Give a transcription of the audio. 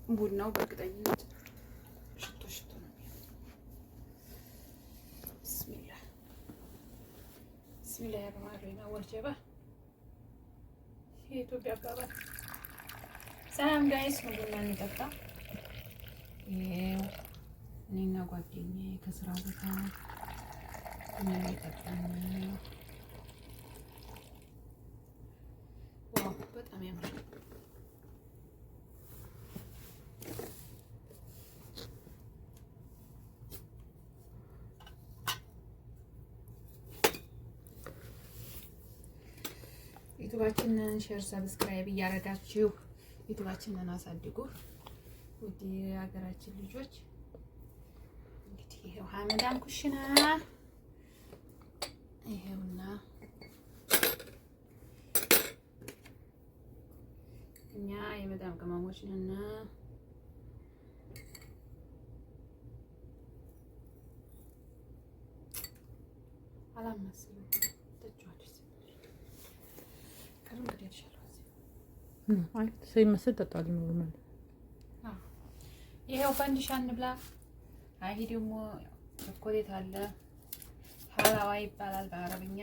ቡናው በእርግጠኝነት ሽቶ ሽቶ ነው። ቢስሚላህ ቢስሚላህ ያረማሪና ወልጀባ የኢትዮጵያ አባባል። ሰላም ጋይስ ነው ቡና እንጠጣ። ይሄው እኔና ጓደኛዬ ከስራ ቦታ ቡና እየጠጣን ነው። ዋው በጣም ያምራል። ዩቲዩባችንን ሼር ሰብስክራይብ እያደረጋችሁ ዩቲዩባችንን አሳድጉ። ውድ የሀገራችን ልጆች እንግዲህ ይሄው ሀመዳም ኩሽና ይሄውና እኛ የመዳም ቅመሞች ነን። አላማስልም ተጫዋች ከሩም ገደል ይሻላል። አይ ሲመስል ተጣጣል ነው ማለት ይሄው ፈንዲሻ እንብላ። አይ ደግሞ ቸኮሌት አለ ሀላዋ ይባላል በአረብኛ